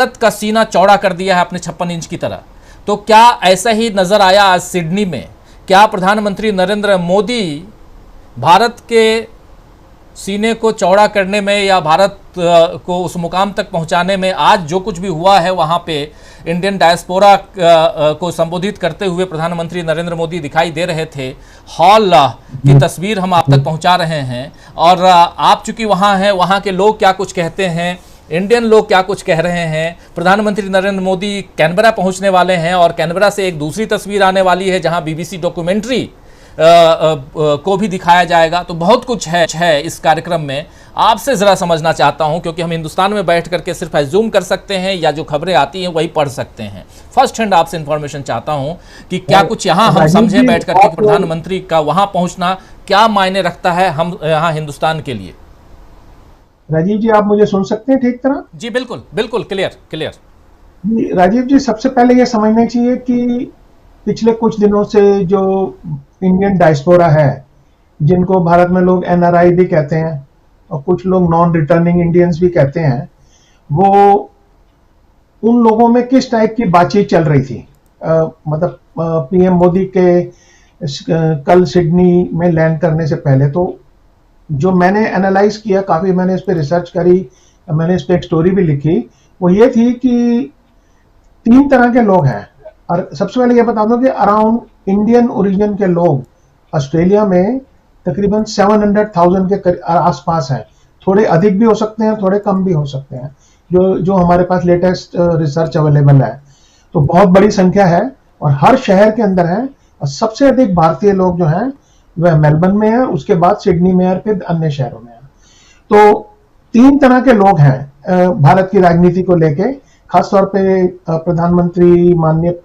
भारत का सीना चौड़ा कर दिया है अपने 56 इंच की तरह। तो क्या ऐसा ही नजर आया आज सिडनी में? क्या प्रधानमंत्री नरेंद्र मोदी भारत के सीने को चौड़ा करने में या भारत को उस मुकाम तक पहुंचाने में, आज जो कुछ भी हुआ है वहां पे इंडियन डायस्पोरा को संबोधित करते हुए प्रधानमंत्री नरेंद्र मोदी दिखाई दे रहे थे। हॉल की तस्वीर हम आप तक पहुंचा रहे हैं और आप चूंकि वहां हैं, वहां के लोग क्या कुछ कहते हैं, इंडियन लोग क्या कुछ कह रहे हैं। प्रधानमंत्री नरेंद्र मोदी कैनबरा पहुंचने वाले हैं और कैनबरा से एक दूसरी तस्वीर आने वाली है जहां बीबीसी डॉक्यूमेंट्री को भी दिखाया जाएगा। तो बहुत कुछ है इस कार्यक्रम में। आपसे जरा समझना चाहता हूं, क्योंकि हम हिंदुस्तान में बैठ करके सिर्फ एज्यूम कर सकते हैं या जो खबरें आती हैं वही पढ़ सकते हैं। फर्स्ट हैंड आपसे इंफॉर्मेशन चाहता हूं कि क्या कुछ यहां हम समझे बैठ करके कि प्रधानमंत्री का वहां पहुंचना क्या मायने रखता है हम यहां हिंदुस्तान के लिए। राजीव जी, आप मुझे सुन सकते हैं ठीक तरह? जी बिल्कुल बिल्कुल, क्लियर। राजीव जी, सबसे पहले ये समझना चाहिए कि पिछले कुछ दिनों से जो इंडियन डायस्पोरा है, जिनको भारत में लोग एनआरआई भी कहते हैं और कुछ लोग नॉन रिटर्निंग इंडियंस भी कहते हैं, वो उन लोगों में किस टाइप की बातचीत चल रही थी। मतलब पीएम मोदी के कल सिडनी में लैंड करने से पहले, तो जो मैंने एनालाइज किया, काफी मैंने इस पे रिसर्च करी, मैंने इस पे एक स्टोरी भी लिखी, वो ये थी कि 3 तरह के लोग हैं। और सबसे पहले ये बता दूं कि अराउंड इंडियन ओरिजिन के लोग ऑस्ट्रेलिया में तकरीबन 700,000 के आसपास हैं। थोड़े अधिक भी हो सकते हैं, थोड़े कम भी हो सकते हैं, जो हमारे पास लेटेस्ट रिसर्च अवेलेबल है। तो बहुत बड़ी संख्या है और हर शहर के अंदर है। और सबसे अधिक भारतीय लोग जो हैं वह मेलबर्न में है, उसके बाद सिडनी में और फिर अन्य शहरों में है। तो 3 तरह के लोग हैं भारत की राजनीति को लेके, खासतौर पे प्रधानमंत्री माननीय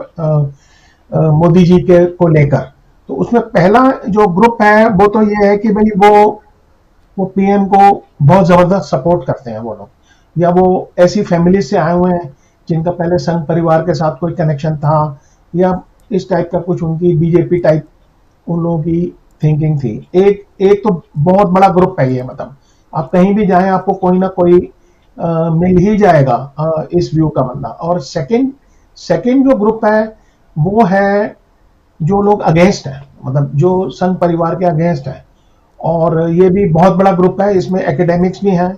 मोदी जी के को लेकर। तो उसमें पहला जो ग्रुप है वो तो ये है कि भाई वो पीएम को बहुत जबरदस्त सपोर्ट करते हैं वो लोग, या वो ऐसी फैमिली से आए हुए हैं जिनका पहले संघ परिवार के साथ कोई कनेक्शन था, या इस टाइप का कुछ उनकी बीजेपी टाइप उन लोगों की थिंकिंग थी। एक तो बहुत बड़ा ग्रुप है ये, मतलब आप कहीं भी जाएं आपको कोई ना कोई मिल ही जाएगा इस व्यू का बंदा। और सेकंड जो ग्रुप है वो है जो लोग अगेंस्ट है, मतलब जो संघ परिवार के अगेंस्ट है। और ये भी बहुत बड़ा ग्रुप है, इसमें एकेडमिक्स भी हैं,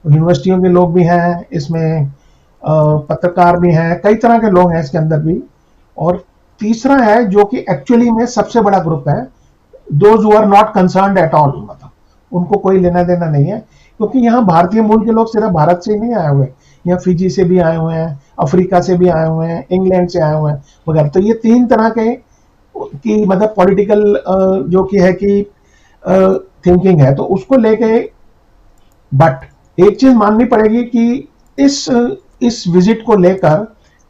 यूनिवर्सिटियों के लोग भी हैं, इसमें पत्रकार भी हैं, कई तरह के लोग हैं इसके अंदर भी। और तीसरा है जो कि एक्चुअली में सबसे बड़ा ग्रुप है, those who are not concerned at all, मतलब उनको कोई लेना देना नहीं है, क्योंकि यहाँ भारतीय मूल के लोग सिर्फ भारत से ही नहीं आए हुए, यहाँ फिजी से भी आए हुए हैं, अफ्रीका से भी आए हुए हैं, इंग्लैंड से आए हुए हैं वगैरह। तो ये 3 तरह के की मतलब पॉलिटिकल जो कि है कि थिंकिंग है, तो उसको लेके। बट एक चीज माननी पड़ेगी कि इस विजिट को लेकर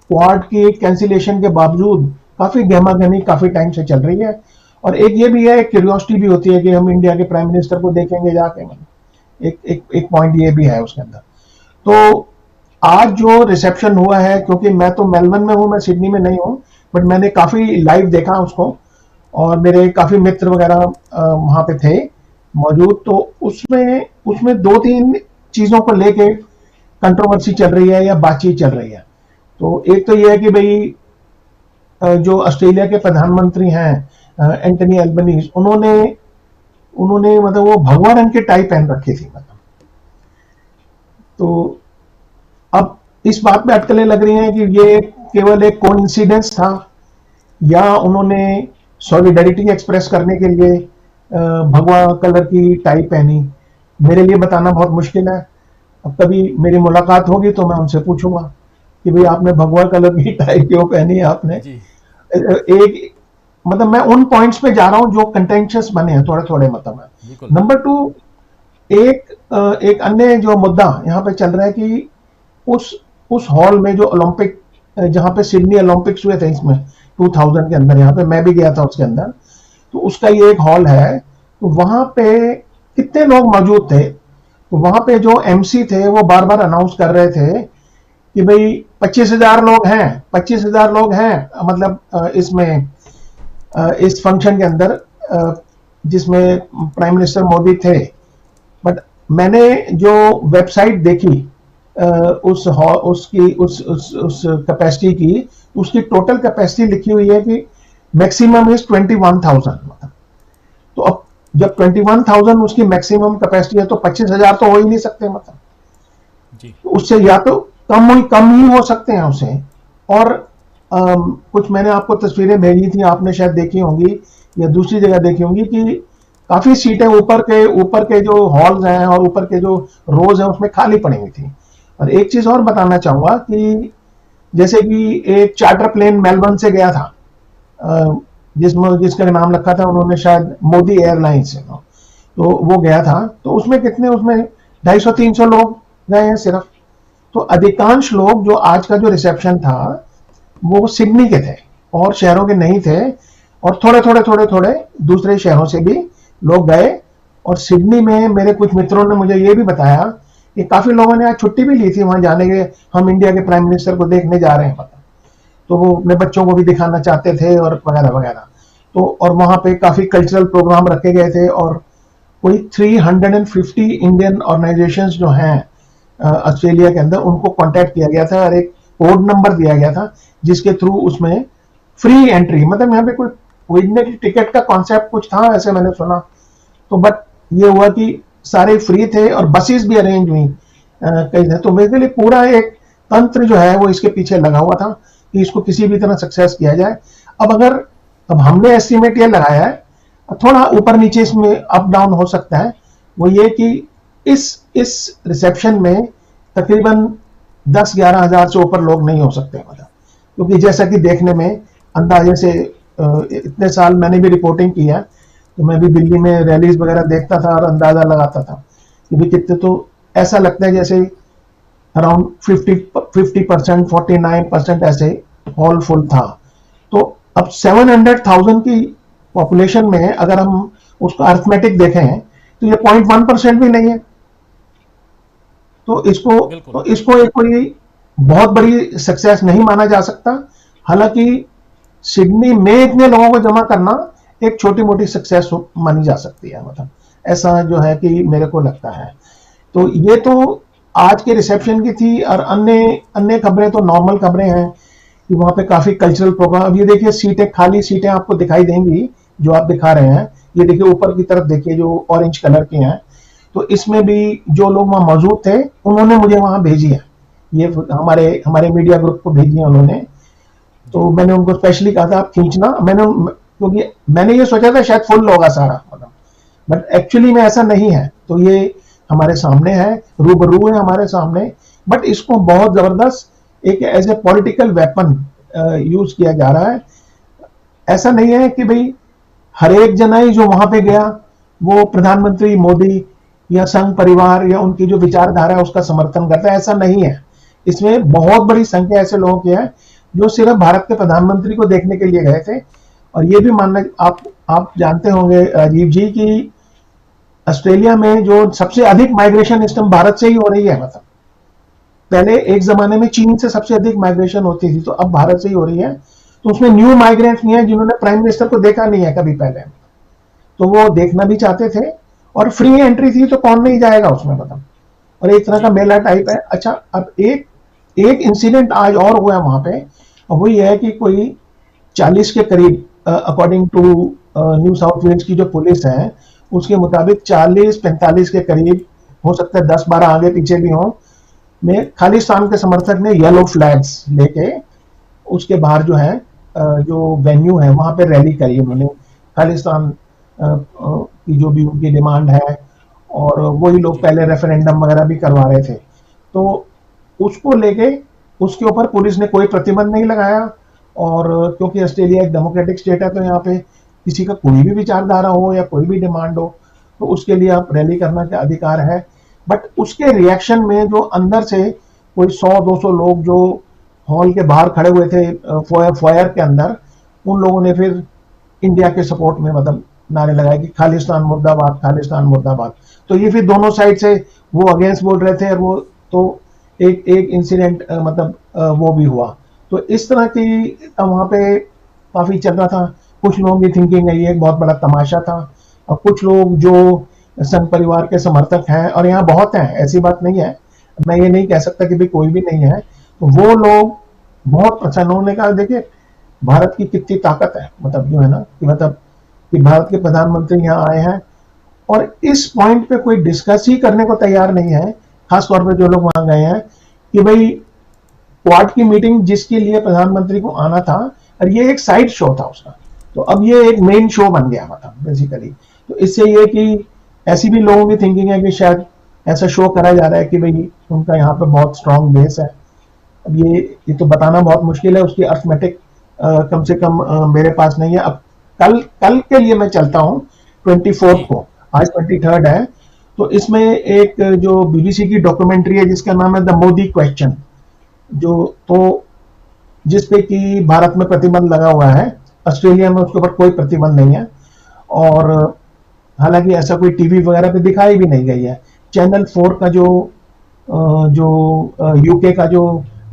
क्वाड की कैंसिलेशन के बावजूद काफी गहमागहमी काफी टाइम से चल रही है। और एक ये भी है, एक क्यूरियोसिटी भी होती है कि हम इंडिया के प्राइम मिनिस्टर को देखेंगे जाके, एक पॉइंट ये भी है उसके अंदर। तो आज जो रिसेप्शन हुआ है, क्योंकि मैं तो मेलबर्न में हूं, मैं सिडनी में नहीं हूं, बट मैंने काफी लाइव देखा उसको और मेरे काफी मित्र वगैरह वहां पे थे मौजूद। तो उसमें 2-3 चीजों को लेके कंट्रोवर्सी चल रही है या बातचीत चल रही है। तो एक तो ये है कि भाई जो ऑस्ट्रेलिया के प्रधानमंत्री हैं एंटनी एल्बनीज, उन्होंने मतलब वो भगवा रंग की टाई पहन रखी थी, मतलब। तो अब इस बात पे अटकलें लग रही हैं कि ये केवल एक कोइंसिडेंस था या उन्होंने सॉलिडरिटी एक्सप्रेस करने के लिए भगवा कलर की टाई पहनी। मेरे लिए बताना बहुत मुश्किल है। अब कभी मेरी मुलाकात होगी तो मैं उनसे पूछूंगा कि भाई आपने भगवा कलर की टाई क्यों पहनी है आपने। एक मतलब मैं उन पॉइंट्स पे जा रहा हूं जो कंटेंशियस बने हैं थोड़े थोड़े, मतलब है। नंबर 2, एक अन्य जो मुद्दा यहाँ पे चल रहा है कि उस हॉल में जो ओलंपिक, जहां पे सिडनी ओलंपिक्स हुए थे इसमें 2000 के अंदर, यहाँ पे मैं भी गया था उसके अंदर, तो उसका ये एक हॉल है। तो वहां पे कितने लोग मौजूद थे, तो वहां पे जो एमसी थे वो बार बार अनाउंस कर रहे थे कि भाई 25,000 लोग हैं, 25,000 लोग हैं, मतलब इसमें इस फंक्शन के अंदर जिसमें प्राइम मिनिस्टर मोदी थे। बट मैंने जो वेबसाइट देखी उस कैपेसिटी की, उसकी टोटल कैपेसिटी लिखी हुई है कि मैक्सिमम इज 21,000। तो अब जब 21,000 उसकी मैक्सिमम कैपेसिटी है तो 25,000 तो हो ही नहीं सकते, मतलब जी। उससे या तो कम ही हो सकते हैं उसे। और कुछ मैंने आपको तस्वीरें भेजी थी, आपने शायद देखी होंगी या दूसरी जगह देखी होंगी कि काफी सीटें ऊपर के जो हॉल्स हैं और ऊपर के जो रोज हैं उसमें खाली पड़ी हुई थी। और एक चीज और बताना चाहूंगा कि जैसे कि एक चार्टर प्लेन मेलबर्न से गया था, जिसका नाम रखा था उन्होंने शायद मोदी एयरलाइंस से, तो वो गया था, तो उसमें कितने, उसमें 250-300 लोग गए हैं सिर्फ। तो अधिकांश लोग जो आज का जो रिसेप्शन था वो सिडनी के थे और शहरों के नहीं थे, और थोड़े दूसरे शहरों से भी लोग गए। और सिडनी में मेरे कुछ मित्रों ने मुझे ये भी बताया कि काफी लोगों ने आज छुट्टी भी ली थी वहां जाने के, हम इंडिया के प्राइम मिनिस्टर को देखने जा रहे हैं, पता, तो वो अपने बच्चों को भी दिखाना चाहते थे और वगैरह वगैरह। तो और वहां पे काफी कल्चरल प्रोग्राम रखे गए थे, और कोई 350 इंडियन ऑर्गेनाइजेशंस जो हैं ऑस्ट्रेलिया के अंदर, उनको कांटेक्ट किया गया था और एक कोड नंबर दिया गया था जिसके थ्रू उसमें फ्री एंट्री, मतलब यहाँ पे कोई टिकट का कॉन्सेप्ट कुछ था ऐसे मैंने सुना, तो बट ये हुआ कि सारे फ्री थे और बसेस भी अरेंज हुई कई थे। तो बेसिकली पूरा एक तंत्र जो है वो इसके पीछे लगा हुआ था कि इसको किसी भी तरह सक्सेस किया जाए। अब हमने एस्टिमेट ये लगाया है, थोड़ा ऊपर नीचे इसमें अप डाउन हो सकता है, वो ये कि इस रिसेप्शन में तकरीबन 10-11 हजार से ऊपर लोग नहीं हो सकते, मतलब क्योंकि जैसा कि देखने में अंदाजे से इतने साल मैंने भी रिपोर्टिंग की है, तो मैं भी दिल्ली में रैलीज वगैरह देखता था और अंदाजा लगाता था कि भी कितने, तो ऐसा लगता है जैसे अराउंड 50%, 49% ऐसे हॉल फुल था। तो अब 700,000 की पॉपुलेशन में अगर हम उसको अर्थमेटिक देखें तो ये 0.1% भी नहीं है। तो इसको एक कोई बहुत बड़ी सक्सेस नहीं माना जा सकता। हालांकि सिडनी में इतने लोगों को जमा करना एक छोटी मोटी सक्सेस मानी जा सकती है, मतलब ऐसा जो है कि मेरे को लगता है। तो ये तो आज के रिसेप्शन की थी, और अन्य खबरें तो नॉर्मल खबरें हैं कि वहां पे काफी कल्चरल प्रोग्राम। अब ये देखिए सीटें, खाली सीटें आपको दिखाई देंगी जो आप दिखा रहे हैं, ये देखिए ऊपर की तरफ देखिए जो ऑरेंज कलर की हैं, तो इसमें भी जो लोग वहां मौजूद थे उन्होंने मुझे वहां भेजी है, ये हमारे मीडिया ग्रुप को भेजी है उन्होंने। तो मैंने उनको स्पेशली कहा था आप खींचना, क्योंकि मैंने ये सोचा था शायद फुल होगा सारा, बट एक्चुअली में ऐसा नहीं है। तो ये हमारे सामने है, रूबरू है हमारे सामने, बट इसको बहुत जबरदस्त एक as a political weapon use किया जा रहा है। ऐसा नहीं है कि भाई हर एक जनाई जो वहां पे गया वो प्रधानमंत्री मोदी या संघ परिवार या उनकी जो विचारधारा है उसका समर्थन करता है, ऐसा नहीं है। इसमें बहुत बड़ी संख्या ऐसे लोगों की है जो सिर्फ भारत के प्रधानमंत्री को देखने के लिए गए थे। और ये भी मानना, आप जानते होंगे राजीव जी की ऑस्ट्रेलिया में जो सबसे अधिक माइग्रेशन इस टाइम भारत से ही हो रही है। मतलब पहले एक जमाने में चीन से सबसे अधिक माइग्रेशन होती थी, तो अब भारत से ही हो रही है। तो उसमें न्यू माइग्रेंट्स नहीं है जिन्होंने प्राइम मिनिस्टर को देखा नहीं है कभी पहले, तो वो देखना भी चाहते थे, और फ्री एंट्री थी तो कौन नहीं जाएगा उसमें, मतलब। और एक तरह का मेला टाइप है। अच्छा, अब एक इंसिडेंट आज और हुआ है वहां पे, और वो ये है कि कोई 40 के करीब, according to New South Wales की जो पुलिस है उसके मुताबिक 40-45 के करीब, हो सकता है 10-12 आगे पीछे भी हों, में खालिस्तान के समर्थक ने येलो फ्लैग्स लेके उसके बाहर जो है जो वेन्यू है वहां पे रैली करी उन्होंने, खालिस्तान की जो भी उनकी डिमांड है, और वही लोग पहले रेफरेंडम वगैरह भी करवा रहे थे। तो उसको लेके उसके ऊपर पुलिस ने कोई प्रतिबंध नहीं लगाया, और क्योंकि ऑस्ट्रेलिया एक डेमोक्रेटिक स्टेट है तो यहाँ पे किसी का कोई भी विचारधारा हो या कोई भी डिमांड हो तो उसके लिए आप रैली करना का अधिकार है। बट उसके रिएक्शन में जो अंदर से कोई 100-200 लोग जो हॉल के बाहर खड़े हुए थे फॉयर के अंदर, उन लोगों ने फिर इंडिया के सपोर्ट में मतलब नारे लगाए कि खालिस्तान मुर्दाबाद, खालिस्तान मुर्दाबाद। तो ये फिर दोनों साइड से वो अगेंस्ट बोल रहे थे, और वो तो एक इंसिडेंट मतलब वो भी हुआ। तो इस तरह की वहां पे काफी चल रहा था। कुछ लोगों की थिंकिंग है ये एक बहुत बड़ा तमाशा था, और कुछ लोग जो संघ परिवार के समर्थक हैं, और यहाँ बहुत हैं, ऐसी बात नहीं है, मैं ये नहीं कह सकता कि भाई कोई भी नहीं है, तो वो लोग बहुत प्रसन्न होने का, देखिए भारत की कितनी ताकत है, मतलब जो है ना कि मतलब कि भारत के प्रधानमंत्री यहाँ आए हैं और इस पॉइंट पे कोई डिस्कस ही करने को तैयार नहीं है, खास तौर पे जो लोग वहां गए हैं, कि भाई क्वाड की मीटिंग जिसके लिए प्रधानमंत्री को आना था, और ये एक साइड शो था उसका, तो अब ये एक मेन शो बन गया, मतलब बेसिकली। तो इससे ये कि ऐसी भी लोगों की थिंकिंग है कि शायद ऐसा शो करा जा रहा है कि भाई उनका यहाँ पे बहुत स्ट्रांग बेस है। अब ये तो बताना बहुत मुश्किल है, उसकी अर्थमेटिक कम से कम मेरे पास नहीं है। अब कल कल के लिए मैं चलता हूँ 24 को, आज 23 है, तो इसमें एक जो बीबीसी की डॉक्यूमेंट्री है जिसका नाम है द मोदी क्वेश्चन, जो तो जिसपे कि भारत में प्रतिबंध लगा हुआ है, ऑस्ट्रेलिया में उसके ऊपर कोई प्रतिबंध नहीं है, और हालांकि ऐसा कोई टीवी वगैरह पे दिखाई भी नहीं गई है। चैनल 4 का जो यूके का जो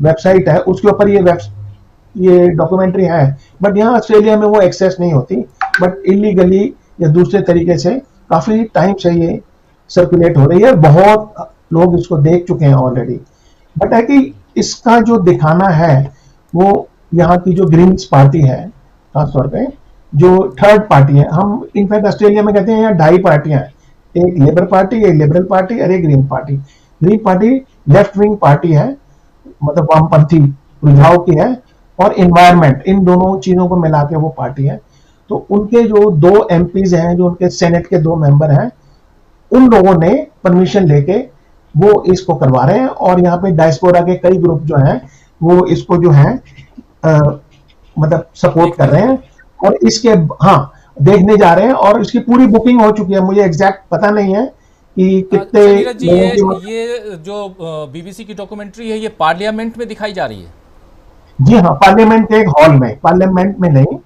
वेबसाइट है उसके ऊपर ये डॉक्यूमेंट्री है, बट यहाँ ऑस्ट्रेलिया में वो एक्सेस नहीं होती, बट इलीगली या दूसरे तरीके से काफी टाइम से ये सर्कुलेट हो रही है, बहुत लोग इसको देख चुके हैं ऑलरेडी। बट है कि इसका जो दिखाना है वो यहाँ की जो ग्रीन्स पार्टी है, खासतौर पे जो थर्ड पार्टी है, हम इनफैक्ट ऑस्ट्रेलिया में कहते हैं यहाँ 2 पार्टियां हैं, एक लेबर पार्टी, एक लिबरल पार्टी और एक green party. Green party left wing party है, मतलब वामपंथी रुझाव की है, और इन्वायरमेंट, इन दोनों चीजों को मिला के वो पार्टी है। तो उनके जो 2 एमपीज हैं, जो उनके सेनेट के 2 मेंबर हैं, उन लोगों ने परमिशन लेके वो इसको करवा रहे हैं, और यहाँ पे डायस्पोरा के कई ग्रुप जो हैं वो इसको जो है मतलब सपोर्ट कर रहे हैं, और इसके हाँ देखने जा रहे हैं, और इसकी पूरी बुकिंग हो चुकी है। मुझे एग्जैक्ट पता नहीं है कि कितने नीरज जी, ये जो बीबीसी की डॉक्यूमेंट्री है ये पार्लियामेंट में दिखाई जा रही है? जी हाँ, पार्लियामेंट के एक हॉल में, पार्लियामेंट में नहीं,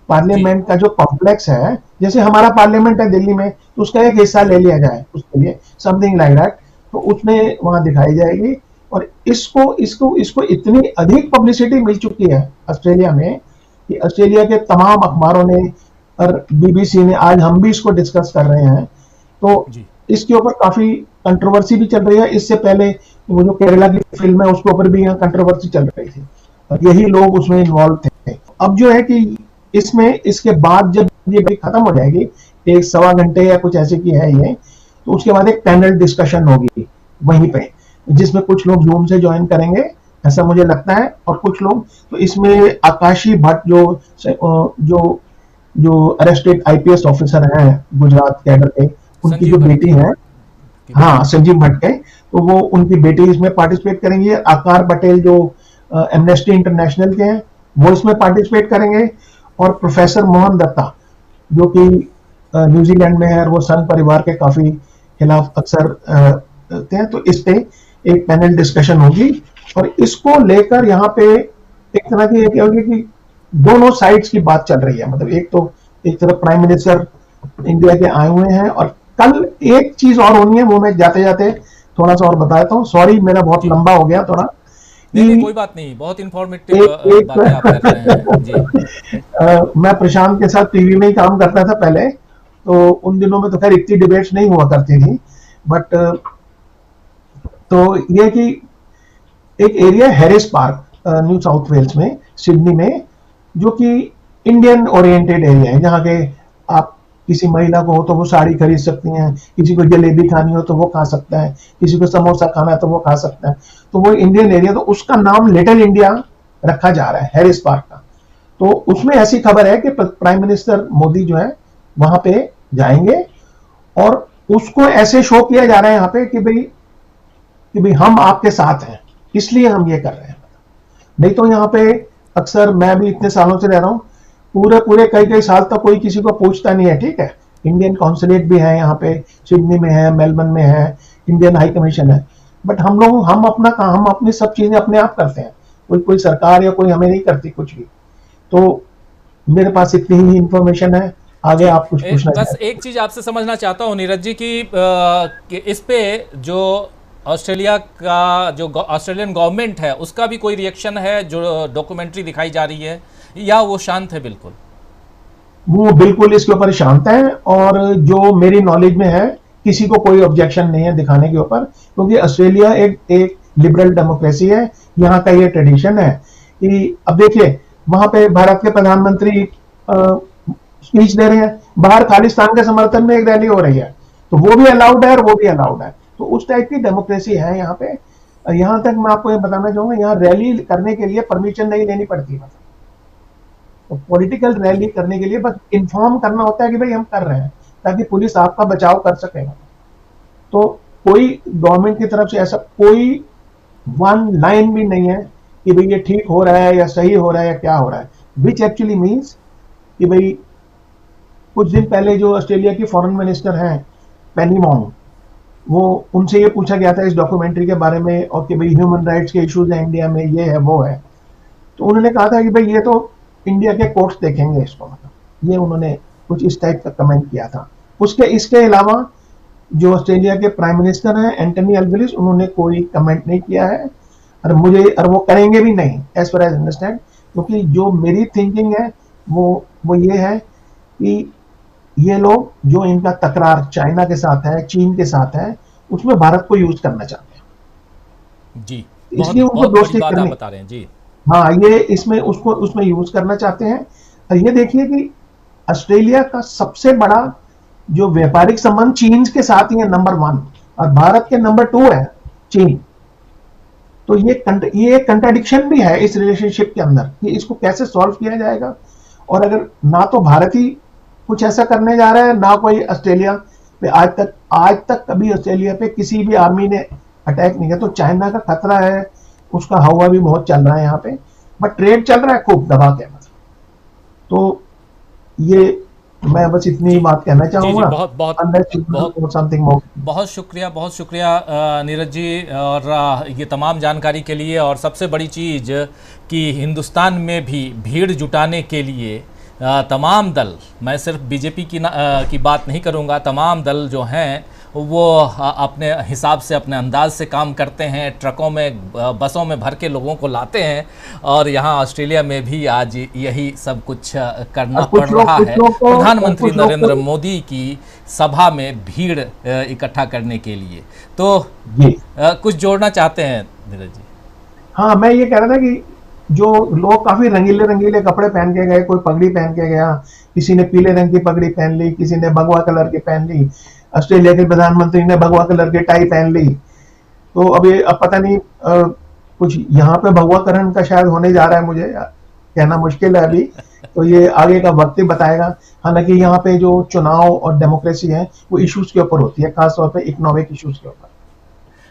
पार्लियामेंट का जो कॉम्प्लेक्स है, जैसे हमारा पार्लियामेंट है दिल्ली में, तो उसका एक हिस्सा ले लिया जाए उसके लिए, समथिंग लाइक दैट, तो उसमें वहां दिखाई जाएगी। और इसको इसको इसको इतनी अधिक पब्लिसिटी मिल चुकी है ऑस्ट्रेलिया में कि ऑस्ट्रेलिया के तमाम अखबारों ने और बीबीसी ने, आज हम भी इसको डिस्कस कर रहे हैं, तो इसके ऊपर काफी कंट्रोवर्सी भी चल रही है। इससे पहले वो जो केरला की फिल्म है उसके ऊपर भी यहाँ कंट्रोवर्सी चल रही थी, और यही लोग उसमें इन्वॉल्व थे। अब जो है कि इसमें इसके बाद जब ये खत्म हो जाएगी, 1-1.25 घंटे या कुछ ऐसे की है ये, तो उसके बाद एक पैनल डिस्कशन होगी वहीं पे, जिसमें कुछ लोग जूम से ज्वाइन करेंगे ऐसा मुझे लगता है, और कुछ लोग तो इसमें आकाशी भट्ट जो अरेस्टेड आईपीएस ऑफिसर हैं गुजरात कैडर के, उनकी जो बेटी है, हाँ संजीव भट्ट के, तो वो उनकी बेटी इसमें पार्टिसिपेट करेंगी। आकार पटेल जो एमनेस्टी इंटरनेशनल के हैं वो इसमें पार्टिसिपेट करेंगे, और प्रोफेसर मोहन दत्ता जो कि न्यूजीलैंड में है और वो संघ परिवार के काफी खिलाफ अक्सर हैं, तो इस पे एक पैनल डिस्कशन होगी। और इसको लेकर यहाँ पे एक तरह की क्या होगी कि दोनों साइड्स की बात चल रही है, मतलब एक तरफ प्राइम मिनिस्टर इंडिया के आए हुए हैं, और कल एक चीज और होनी है, वो मैं जाते जाते थोड़ा सा और बता देता हूँ, सॉरी मेरा बहुत लंबा हो गया थोड़ा। नहीं, कोई बात नहीं, बहुत इंफॉर्मेटिव बातें आप कर रहे हैं जी। मैं प्रशांत के साथ टीवी में ही काम करता था पहले, तो उन दिनों में तो खैर इतनी डिबेट्स नहीं हुआ करती थी, बट तो ये कि एक area Harris Park New South Wales में, सिडनी में, जो कि इंडियन ओरिएंटेड एरिया है, जहाँ के आप किसी महिला को हो तो वो साड़ी खरीद सकती हैं, किसी को जलेबी खानी हो तो वो खा सकता है, किसी को समोसा खाना है तो वो खा सकता है, तो वो इंडियन एरिया, तो उसका नाम लिटिल इंडिया रखा जा रहा है हैरिस पार्क का। तो उसमें ऐसी खबर है कि प्राइम मिनिस्टर मोदी जो है वहां पे जाएंगे, और उसको ऐसे शो किया जा रहा है यहाँ पे कि भाई हम आपके साथ हैं, इसलिए हम ये कर रहे हैं। नहीं तो यहाँ पे अक्सर, मैं भी इतने सालों से रह रहा हूँ, पूरे कई साल तक कोई किसी को पूछता नहीं है, ठीक है। इंडियन कॉन्सुलेट भी है यहाँ पे, सिडनी में है, मेलबर्न में है, इंडियन हाई कमीशन है, बट हम अपना काम, हम अपनी सब चीजें अपने आप करते हैं, कोई सरकार या कोई हमें नहीं करती कुछ भी। तो मेरे पास इतनी ही इंफॉर्मेशन है, आगे आप कुछ पूछना बस एक चीज आपसे समझना चाहता हूँ नीरज जी कि इस पे जो ऑस्ट्रेलिया का जो ऑस्ट्रेलियन गवर्नमेंट है उसका भी कोई रिएक्शन है जो डॉक्यूमेंट्री दिखाई जा रही है, या वो शांत है? बिल्कुल वो बिल्कुल इसके ऊपर शांत है, और जो मेरी नॉलेज में है किसी को कोई ऑब्जेक्शन नहीं है दिखाने के ऊपर, क्योंकि ऑस्ट्रेलिया एक लिबरल डेमोक्रेसी है। यहाँ का ये ट्रेडिशन है कि अब देखिए वहां पे भारत के प्रधानमंत्री स्पीच दे रहे हैं, बाहर खालिस्तान के समर्थन में एक रैली हो रही है, तो वो भी अलाउड है और वो भी अलाउड है। तो उस टाइप की डेमोक्रेसी है यहाँ पे। यहाँ तक मैं आपको ये बताना चाहूंगा, यहाँ रैली करने के लिए परमिशन नहीं लेनी पड़ती है। तो पॉलिटिकल रैली करने के लिए बस इन्फॉर्म करना होता है कि भाई हम कर रहे हैं, ताकि पुलिस आपका बचाव कर सकेगा। तो कोई गवर्नमेंट की तरफ से ऐसा कोई वन लाइन भी नहीं है कि भाई ये ठीक हो रहा है या सही हो रहा है या क्या हो रहा है, विच एक्चुअली मीन्स कि भाई कुछ दिन पहले जो ऑस्ट्रेलिया की फॉरेन मिनिस्टर हैं पेनी मॉन्ग, वो उनसे ये पूछा गया था इस डॉक्यूमेंट्री के बारे में और कि भाई ह्यूमन राइट्स के इश्यूज हैं इंडिया में, ये है वो है। तो उन्होंने कहा था कि भाई ये तो इंडिया के कोर्ट्स देखेंगे इसको, मतलब ये उन्होंने कुछ इस टाइप का कमेंट किया था। इसके अलावा जो ऑस्ट्रेलिया के प्राइम मिनिस्टर हैं एंटनी अल्बनीज़, उन्होंने कोई कमेंट नहीं किया है और वो करेंगे भी नहीं एज पर एज अंडरस्टैंड, क्योंकि जो मेरी थिंकिंग है वो ये है कि ये लोग जो इनका तकरार चाइना के साथ है, चीन के साथ है, उसमें भारत को यूज करना चाहते हैं जी। इसलिए उनको बहुत बड़ी दोस्ती बात आप करनी। बता रहे हैं जी। हाँ, ये उसमें यूज करना चाहते हैं। और ये देखिए कि ऑस्ट्रेलिया का सबसे बड़ा जो व्यापारिक संबंध चीन के साथ ही है नंबर 1, और भारत के नंबर 2 है चीन। तो ये कंट्राडिक्शन भी है इस रिलेशनशिप के अंदर कि इसको कैसे सॉल्व किया जाएगा। और अगर ना तो भारत ही कुछ ऐसा करने जा रहा है, ना कोई ऑस्ट्रेलिया पे आज तक कभी ऑस्ट्रेलिया पे किसी भी आर्मी ने अटैक नहीं किया। तो चाइना का खतरा है, उसका हवा भी बहुत चल रहा है यहाँ पे, बट ट्रेड चल रहा है खूब दबा के। तो ये मैं बस इतनी बात कहना चाहूंगा। बहुत शुक्रिया नीरज जी, और ये तमाम जानकारी के लिए। और सबसे बड़ी चीज़ कि हिंदुस्तान में भी भीड़ जुटाने के लिए तमाम दल, मैं सिर्फ बीजेपी की बात नहीं करूंगा, तमाम दल जो हैं वो अपने हिसाब से, अपने अंदाज से काम करते हैं, ट्रकों में बसों में भर के लोगों को लाते हैं। और यहाँ ऑस्ट्रेलिया में भी आज यही सब कुछ करना पड़ रहा है प्रधानमंत्री नरेंद्र मोदी की सभा में भीड़ इकट्ठा करने के लिए। तो कुछ जोड़ना चाहते हैं नीरज जी? हाँ, मैं ये कह रहा था कि जो लोग काफी रंगीले रंगीले कपड़े पहन के गए, कोई पगड़ी पहन के गया, किसी ने पीले रंग की पगड़ी पहन ली, किसी ने भगवा कलर की पहन ली, ऑस्ट्रेलिया के प्रधानमंत्री ने भगवा कलर की टाई पहन ली। तो अब पता नहीं कुछ यहाँ पे भगवाकरण का शायद होने जा रहा है, मुझे कहना मुश्किल है अभी, तो ये आगे का वक्त ही बताएगा। हालांकि यहाँ पे जो चुनाव और डेमोक्रेसी है वो इश्यूज के ऊपर होती है, खासतौर पे इकोनॉमिक इश्यूज के ऊपर।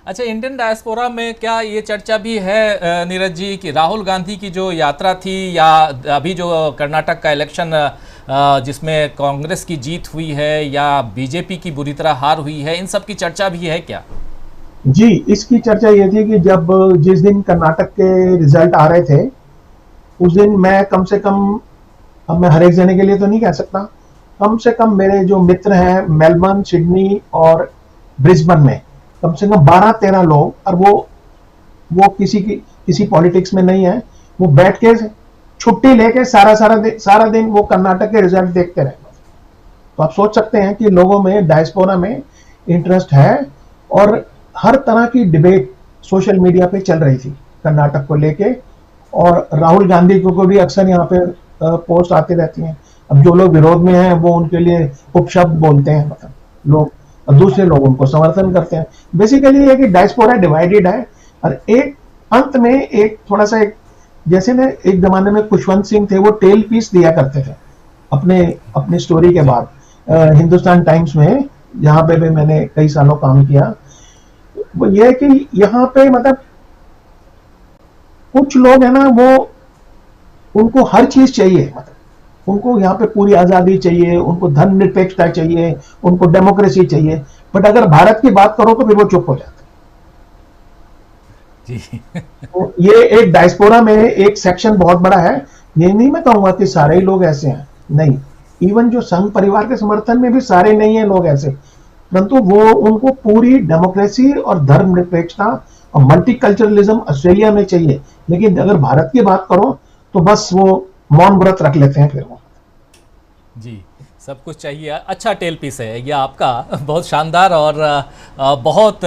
अच्छा, इंडियन डायस्पोरा में क्या ये चर्चा भी है नीरज जी कि राहुल गांधी की जो यात्रा थी, या अभी जो कर्नाटक का इलेक्शन जिसमें कांग्रेस की जीत हुई है या बीजेपी की बुरी तरह हार हुई है, इन सब की चर्चा भी है क्या? जी, इसकी चर्चा ये थी कि जिस दिन कर्नाटक के रिजल्ट आ रहे थे, उस दिन मैं कम से कम, अब मैं हर एक जने के लिए तो नहीं कह सकता, कम से कम मेरे जो मित्र हैं मेलबर्न, सिडनी और ब्रिस्बेन में कम से कम 12-13 लोग, और वो किसी पॉलिटिक्स में नहीं है, वो बैठ के छुट्टी लेके सारा दिन वो कर्नाटक के रिजल्ट देखते रहे। तो आप सोच सकते हैं कि लोगों में, डायस्पोरा में इंटरेस्ट है, और हर तरह की डिबेट सोशल मीडिया पे चल रही थी कर्नाटक को लेके। और राहुल गांधी को भी अक्सर यहाँ पे पोस्ट आती रहती हैं। अब जो लोग विरोध में हैं वो उनके लिए उपशब्द बोलते हैं, मतलब लोग, और दूसरे लोग उनको समर्थन करते हैं। बेसिकली ये कि डायस्पोरा डिवाइडेड है। और एक अंत में एक थोड़ा सा, जैसे ना एक जमाने में खुशवंत सिंह थे, वो टेल पीस दिया करते थे अपने स्टोरी के बाद हिंदुस्तान टाइम्स में, जहां पे भी मैंने कई सालों काम किया। वो ये है कि यहाँ पे मतलब कुछ लोग है ना, वो उनको हर चीज चाहिए, मतलब उनको यहाँ पे पूरी आजादी चाहिए, उनको धर्मनिरपेक्षता चाहिए, उनको डेमोक्रेसी चाहिए, बट अगर भारत की बात करो तो फिर वो चुप हो जाते जी। तो ये एक डायस्पोरा में एक सेक्शन बहुत बड़ा है। ये नहीं मैं कहूंगा कि सारे ही लोग ऐसे हैं, नहीं, इवन जो संघ परिवार के समर्थन में भी सारे नहीं है लोग ऐसे, परंतु वो उनको पूरी डेमोक्रेसी और धर्मनिरपेक्षता और मल्टीकल्चरलिज्म ऑस्ट्रेलिया में चाहिए। लेकिन अगर भारत की बात करो तो बस वो मौन व्रत रख लेते हैं फिर वो। जी, सब कुछ चाहिए। अच्छा टेल पीस है ये आपका, बहुत शानदार और बहुत